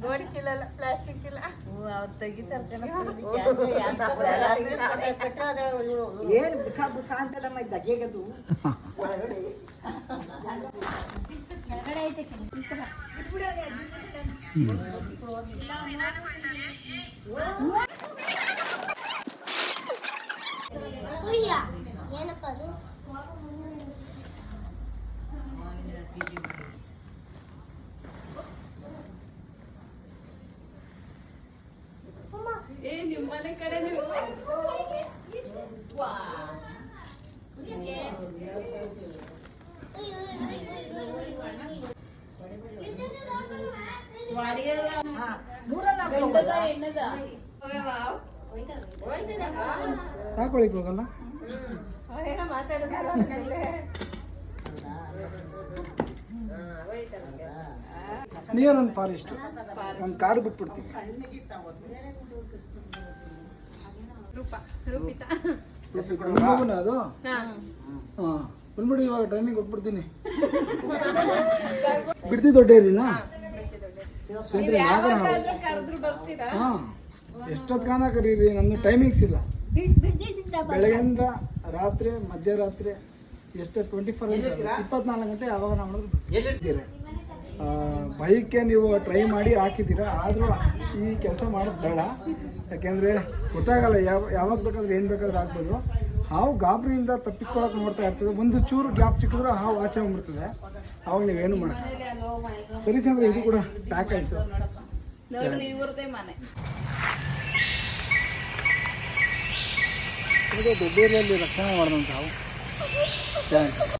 ಗೋಡಿ ಚೀಲ ಅಲ್ಲ ಪ್ಲಾಸ್ಟಿಕ್ ಚೀಲ ಅವ್ರು ತೆಗಿತಾರೆ ಏನು ಬುಸ ಬುಸ ಅಂತಲ್ಲಮ್ಮ ದಗೆಗದು ಒಳಗಡೆ ಏನಪ್ಪ ಅದು ನಿಮ್ಮನೆ ಕಡೆ ನೀವು ಹಾಕೊಳಿಕ್ ಹೋಗಲ್ಲ ನಿಯರ್ ಒಂದು ಫಾರೆಸ್ಟ್ ಒಂದು ಕಾಡು ಬಿಟ್ಬಿಡ್ತೀವಿ. ಮಗುನ ಅದು ಹಾಂ ಬಂದ್ಬಿಡಿ, ಇವಾಗ ಟ್ರೈನಿಂಗ್ ಹೋಗ್ಬಿಡ್ತೀನಿ. ಬಿಡ್ತಿ ದೊಡ್ಡೇರಿನಾ ಸರಿ ಹಾಂ ಎಷ್ಟೊತ್ತು ಕಾನ ಕರೀರಿ, ನಮ್ದು ಟೈಮಿಂಗ್ಸ್ ಇಲ್ಲ. ಬೆಳಗ್ಗೆಯಿಂದ ರಾತ್ರಿ ಮಧ್ಯರಾತ್ರಿ ಎಷ್ಟು 24 24 ಗಂಟೆ ಯಾವಾಗ ನಾವು ಬೈಕ್ಗೆ ನೀವು ಟ್ರೈ ಮಾಡಿ ಹಾಕಿದ್ದೀರಾ, ಆದರೂ ಈ ಕೆಲಸ ಮಾಡೋದು ಬೇಡ. ಯಾಕೆಂದರೆ ಗೊತ್ತಾಗಲ್ಲ ಯಾವಾಗ ಬೇಕಾದ್ರೆ ಏನು ಬೇಕಾದ್ರೂ ಆಗ್ಬೋದು. ಹಾವು ಗಾಬರಿಯಿಂದ ತಪ್ಪಿಸ್ಕೊಳಕ್ಕೆ ನೋಡ್ತಾ ಇರ್ತದೆ, ಒಂದು ಚೂರು ಗ್ಯಾಪ್ ಸಿಕ್ಕಿದ್ರೆ ಹಾವು ಆಚೆ ಹೋಗ್ಬಿಡ್ತದೆ, ಅವಾಗ ನೀವೇನು ಮಾಡೋದು. ಸರಿ ಸರ್, ಇದು ಕೂಡ ಪ್ಯಾಕ್ ಆಯಿತು. ದೊಡ್ಡೂರಲ್ಲಿ ರಕ್ಷಣೆ ಮಾಡಿದಂಥ ಹಾವು.